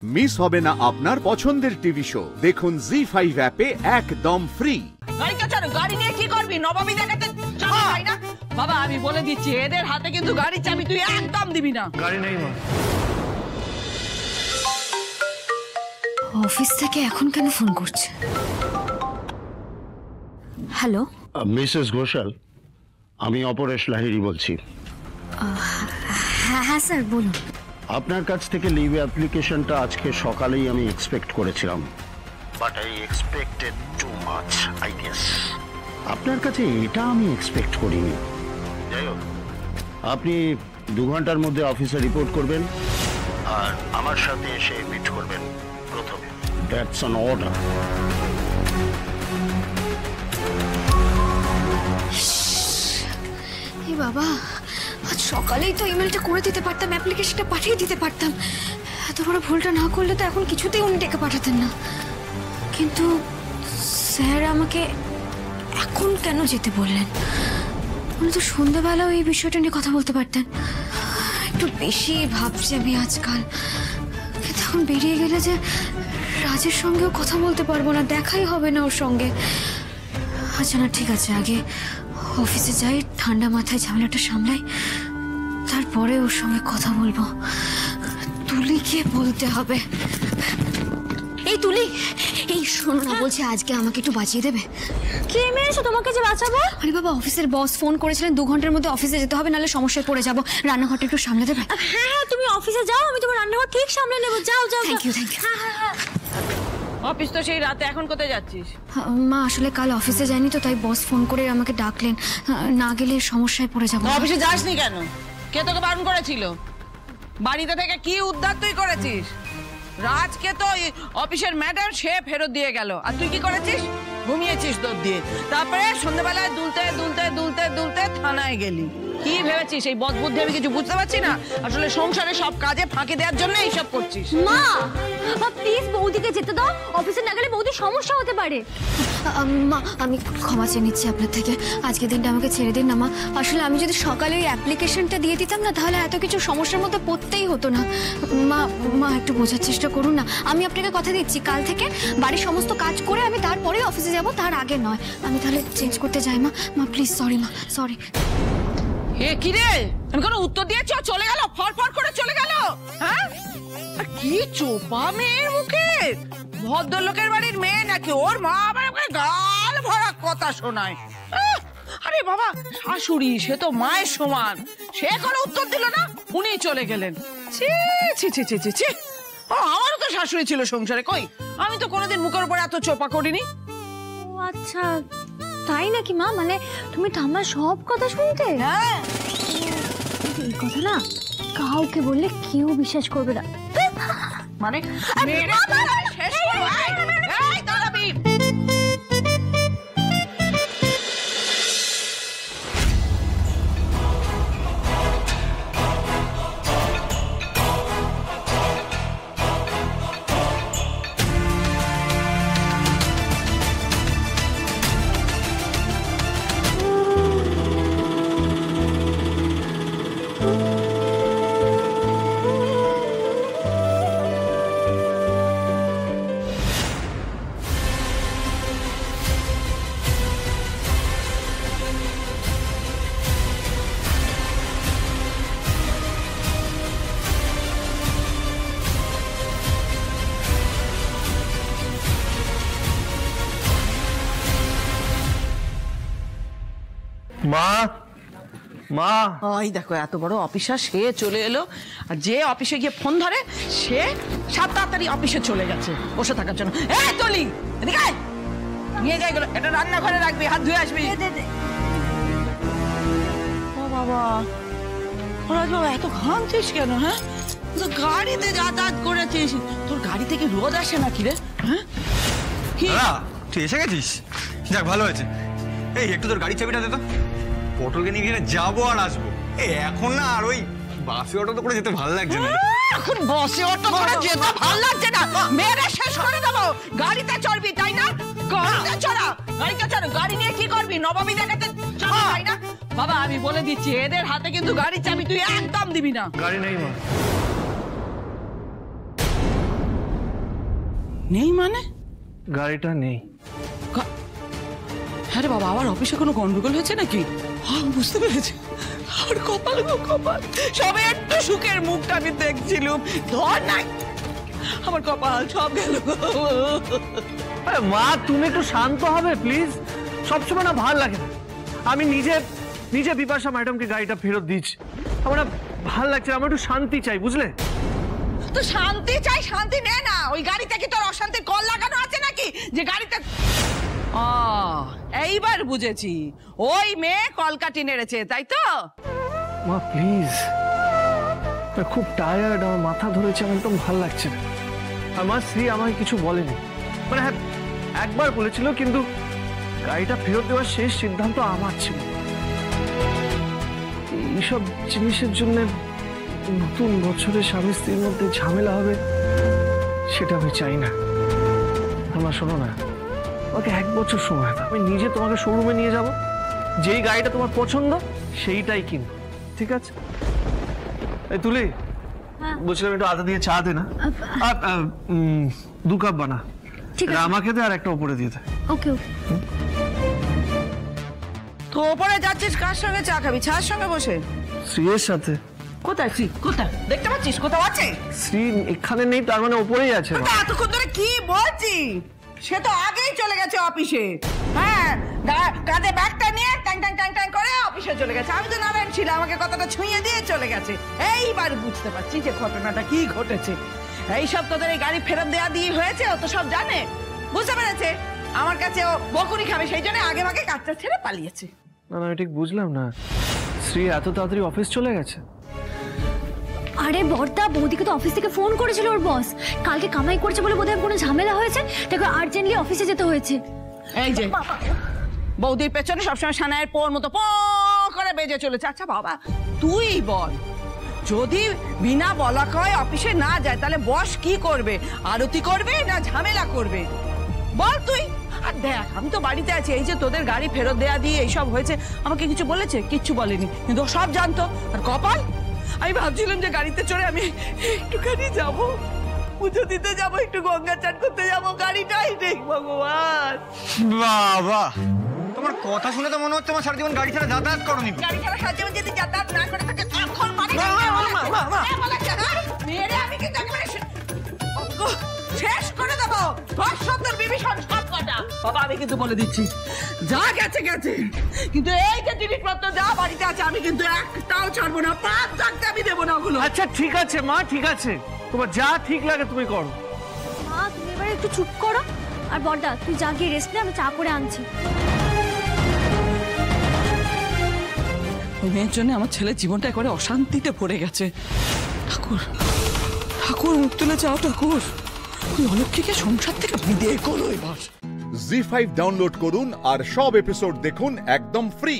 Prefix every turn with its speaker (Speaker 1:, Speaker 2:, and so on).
Speaker 1: Miss হবে না আপনার পছন্দের টিভি শো। দেখুন জি5 অ্যাপে একদম ফ্রি।
Speaker 2: গাড়ি নিয়ে কি করবি? নবমী দেখাতে চাই না বাবা, আমি বলে দিচ্ছি এদের হাতে কিন্তু গাড়ি চাবি তুই একদম দিবি না।
Speaker 3: গাড়ি নেই মা।
Speaker 4: অফিস থেকে এখন কেন ফোন করছে? হ্যালো
Speaker 5: মিসেস ঘোষাল, আমি অপরেশ লাহিড়ী বলছি।
Speaker 4: হ্যাঁ স্যার বলুন।
Speaker 5: আপনার কাছ থেকে লিভ অ্যাপ্লিকেশনটা আজকে সকালেই আমি এক্সপেক্ট করেছিলাম, but I expected too much I guess. আপনার কাছে এটা আমি এক্সপেক্ট করিনি। যাই হোক, আপনি 2 ঘন্টার মধ্যে অফিসে রিপোর্ট করবেন আর আমার সাথে এসে মিট করবেন প্রথমে। That's an order.
Speaker 4: এই বাবা, আজ সকালেই তো ইমেলটা করে দিতে পারতাম, অ্যাপ্লিকেশনটা পাঠিয়ে দিতে পারতাম। এত বড় ভুলটা না করলে তো এখন কিছুতেই উনি ডেকে পাঠাতেন না। কিন্তু স্যার আমাকে এখন কেন যেতে বললেন? উনি তো সন্ধ্যাবেলাও এই বিষয়টা নিয়ে কথা বলতে পারতেন। একটু বেশি ভাবছি আমি আজকাল। কিন্তু এখন বেরিয়ে গেলে যে রাজের সঙ্গেও কথা বলতে পারবো না, দেখাই হবে না ওর সঙ্গে। আচ্ছা না, ঠিক আছে, আগে অফিসে যাই, ঠান্ডা মাথায় ঝামেলাটা সামলাই, তারপরে ওর সঙ্গে কথা বলবো। তুলিকে বলতে হবে। এই তুলি, এই শোনো না, বলছি আজকে আমাকে একটু বাঁচিয়ে দেবে?
Speaker 6: কে মেরেছো তোমাকে যে বাঁচাবো?
Speaker 4: আরে বাবা, অফিসের বস ফোন করেছিলেন 2 ঘন্টার মধ্যে অফিসে যেতে হবে, নাহলে সমস্যায় পড়ে যাবো। রান্নাঘরটা একটু সামলে দেবে?
Speaker 6: হ্যাঁ তুমি অফিসে যাও, আমি তোমার রান্নাঘর ঠিক সামলে নেবো। যাও যাও।
Speaker 4: Thank you.
Speaker 2: অফিস তো সেই রাতে, এখন কোথায় যাচ্ছিস?
Speaker 4: মা, আসলে কাল অফিসে যাইনি তো, তাই বস ফোন করে আমাকে ডাকলেন। না গেলে সমস্যায় পড়ে যাবো।
Speaker 2: অফিসে যাসনি কেন? কে তোকে বারণ করেছিল? বাড়িতে থেকে কি উদ্ধার তুই করেছিস? রাজকে তো অফিসের ম্যাডাম সে ফেরত দিয়ে গেল, আর তুই কি করেছিস? ঘুমিয়েছিস দৌড় দিয়ে। তারপরে সন্ধ্যাবেলায় দুলতে দুলতে দুলতে দুলতে থানায় গেলি। কি ভেবেছিস এই বদবুদ্ধি আমি কিছু বুঝতে পারছি না? আসলে সংসারে সব কাজে ফাঁকি দেওয়ার জন্য এইসব করছিস।
Speaker 6: মা প্লিজ বৌদিকে যেতে দাও, অফিসে না গেলে বৌদির সমস্যা হতে পারে।
Speaker 4: মা, আমি ক্ষমা চেয়ে নিচ্ছি আপনার থেকে। আজকের দিনটা আমাকে ছেড়ে দিন না মা। আসলে আমি যদি সকালে ওই অ্যাপ্লিকেশনটা দিয়ে দিতাম না, তাহলে এত কিছু সমস্যার মধ্যে পড়তেই হতো না। মা একটু বোঝার চেষ্টা করুন না। আমি আপনাকে কথা দিচ্ছি, কাল থেকে বাড়ির সমস্ত কাজ করে আমি তারপরেই অফিসে যাব, তার আগে নয়। আমি তাহলে চেঞ্জ করতে যাই মা প্লিজ। সরি মা, সরি।
Speaker 2: এ কি রে, আমি কোনো উত্তর দিয়েছি? চলে গেল, ফরফর করে চলে গেল। হ্যাঁ, আর কি চোপা মেয়ের মুখে! ভদ্রলোকের বাড়ির মেয়ে নাকি, ওর মা আবার আমাকে গাল ভরা কথা শোনায়। আরে বাবা, শাশুড়ি, সে তো মায়ের সমান, সে কোনো উত্তর দিল না, উনি চলে গেলেন। ছি ছি ছি ছি ছি ছি। আমারও তো শাশুড়ি ছিল সংসারে, কই আমি তো কোনোদিন মুখের উপর এত চোপা করিনি।
Speaker 6: ও আচ্ছা, তাই নাকি মা? মানে তুমি ঠাম্মার সব কথা শুনতে?
Speaker 2: হ্যাঁ।
Speaker 6: এই কথা না কাউকে বললে কেউ বিশ্বাস করবে না।
Speaker 2: মানে শেষ করো। এই দাঁড়াবি।
Speaker 3: মা মা,
Speaker 2: ওই দেখো, এত বড় অফিসার সে চলে এলো, আর যে অফিসে গিয়ে ফোন ধরে সে সাত তাড়াতাড়ি অফিসে চলে গেছে বসে থাকার জন্য। এই চলি, এদিকে আয়, নিয়ে যাই গেলো, এটা রান্নাঘরে রাখবি, হাত ধুয়ে আসবি। ও বাবা, রাজ বাবা, এত ঘামছিস কেন? হ্যাঁ, তো গাড়িতে যাতায়াত করেছিস, তোর গাড়ি থেকে রোদ আসে নাকি রে? হ্যাঁ,
Speaker 3: তুই এসে গেছিস? যাক, ভালো হয়েছে। এই একটু তোর গাড়ির চাবিটা দে তো, পটলকে নিয়ে গিয়ে যাবো আর আসবো। এখন না আর ওই বাসে অটো করে যেতে ভালো লাগছে না।
Speaker 2: এখন বসে অটো করে যেতে ভালো লাগছে না? মেরে শেষ করে দেবো। গাড়িতে চড়বি তাই না? গাড়িতে চড়া, গাড়িতে চড়া। গাড়ি নিয়ে কি করবি? নবমী দেখাতে চড়া তাই না? বাবা, আমি বলে দিচ্ছি এদের হাতে কিন্তু গাড়ির চাবি তুই একদম দিবি না।
Speaker 3: গাড়ি নেই মা।
Speaker 2: নেই মানে?
Speaker 7: গাড়িটা নেই।
Speaker 2: আরে বাবা, আবার অফিসে কোনো গন্ডগোল হয়েছে নাকি? বুঝতে পেরেছি। আর কপাল গো কপাল, সবে একটু সুখের মুখটা আমি দেখছিলাম, ধর নাই আমার কপাল সব গেল।
Speaker 7: আরে মা, তুমি একটু শান্ত হবে প্লিজ। সবসময় না ভালো লাগে না। আমি নিজে বিপাশা ম্যাডামকে গাড়িটা ফেরত দিচ্ছি। আমার না ভালো লাগছে, আমার একটু শান্তি চাই, বুঝলে?
Speaker 2: তো শান্তি চাই, শান্তি নে না। ওই গাড়িতে কি তোর অশান্তির কল লাগানো আছে নাকি যে গাড়িতে? এইবার বুঝেছি, ওই মেয়ে কলকাটি নেড়েছে, তাই তো?
Speaker 7: মা প্লিজ, খুব টায়ার্ড, আমার মাথা ধরেছে, আমার একদম ভালো লাগছে না। আর মা, শ্রী আমাকে কিছু বলেনি, মানে হ্যাঁ একবার বলেছিল, কিন্তু গাড়িটা ফেরত দেওয়ার শেষ সিদ্ধান্ত আমার ছিল। এইসব জিনিসের জন্য নতুন বছরে স্বামী স্ত্রীর মধ্যে ঝামেলা হবে, সেটা আমি চাই না। আমার শোনো না, আমাকে 1 বছর সময় দাও, আমি নিজে তোমাকে শোরুমে নিয়ে যাব, যেই গাড়িটা তোমার পছন্দ সেইটাই কিনবো, ঠিক আছে? এই তুলি, বলছিলাম একটু আদা দিয়ে চা দে না, আর 2 কাপ বানা,
Speaker 6: ঠিক আছে
Speaker 7: আমাকে দে আর একটা উপরে দিয়ে দে।
Speaker 6: ওকে ওকে।
Speaker 2: তো ওপরে যাচ্ছিস কার সঙ্গে চা খাবি? ছার সঙ্গে বসে?
Speaker 7: শ্রীয়ের সাথে।
Speaker 2: কোথায় শ্রী? কোথায় দেখতে পাচ্ছিস? কোথাও আছে?
Speaker 7: শ্রী এখানে নেই, তার মানে ওপরেই আছে।
Speaker 2: এতক্ষণ ধরে কি বলছি? সে তো আগেই চলে গেছে অফিসে। হ্যাঁ, কাঁধে ব্যাগটা নিয়ে ট্যাং ট্যাং ট্যাং ট্যাং করে অফিসে চলে গেছে। আমি তো নারায়ণ ছিল, আমাকে কথাটা ছুঁয়ে দিয়ে চলে গেছে। এইবার বুঝতে পারছি যে ঘটনাটা কি ঘটেছে। এইসব তোদের এই গাড়ি ফেরত দেওয়া দিয়ে হয়েছে, ও তো সব জানে, বুঝতে পেরেছে। আমার কাছে ও বকুনি খাবে, সেই জন্য আগে ভাগে কাজটা ছেড়ে পালিয়েছে।
Speaker 7: না না, আমি ঠিক বুঝলাম না, শ্রী এত তাড়াতাড়ি অফিস চলে গেছে?
Speaker 6: আরে বর্দা, বৌদিকে তো অফিস থেকে ফোন করেছিল ওর বস, কালকে কামাই করছে বলে বোধহয় কোনো ঝামেলা হয়েছে, তাকে আর্জেন্টলি অফিসে যেতে হয়েছে।
Speaker 2: এই যে বৌদির পেছনে সবসময় সানায়ের পোর মতো প করে বেজে চলেছে। আচ্ছা বাবা, তুই বল, যদি বিনা বলা কয় অফিসে না যায়, তাহলে বস কি করবে? আরতি করবে না ঝামেলা করবে? বল তুই। আর দেখ, আমি তো বাড়িতে আছি, এই যে তোদের গাড়ি ফেরত দেয়া দিয়ে এইসব হয়েছে, আমাকে কিছু বলেছে? কিচ্ছু বলেনি, কিন্তু ও সব জানতো। আর কপাল, আমি ভাবছিলাম যে গাড়িতে চড়ে আমি একটুখানি যাবো, পুজো দিতে যাবো, একটু গঙ্গা চান করতে যাবো, গাড়িটাই নেই। ভগবান
Speaker 3: বাবা, তোমার কথা শুনে তো মনে হচ্ছে আমার সারা জীবন গাড়ি ছাড়া যাতায়াত করনি।
Speaker 2: গাড়ি ছাড়া সারা জীবন যদি যাতায়াত না করে থাকে, এখন মানে মেরে আমি কিন্তু একেবারে শেষ করে দেবো। শব্দের বিভীষণ সব কটা। বাবা, আমি কিন্তু বলে দিচ্ছি, যা গেছে গেছে, কিন্তু এই যে জিনিসপত্র যা বাড়িতে আছে, আমি কিন্তু একটাও ছাড়বো না, 5 থাকতে আমি দেবো না ওগুলো।
Speaker 7: আচ্ছা ঠিক আছে মা, ঠিক আছে, তোমার যা ঠিক লাগে তুমি করো।
Speaker 6: মা, তুমি এবার একটু চুপ করো। আর বর্দা, তুই যা গিয়ে রেস্ট নে, আমি চা করে আনছি।
Speaker 2: ওই মেয়ের জন্য আমার ছেলের জীবনটা একেবারে অশান্তিতে পড়ে গেছে। ঠাকুর, ঠাকুর মুখ তুলে যাও ঠাকুর, ওই অলক্ষীকে সংসার থেকে বিদায় করো এবার।
Speaker 1: জি5 ডাউনলোড করুন আর সব এপিসোড দেখুন একদম ফ্রি।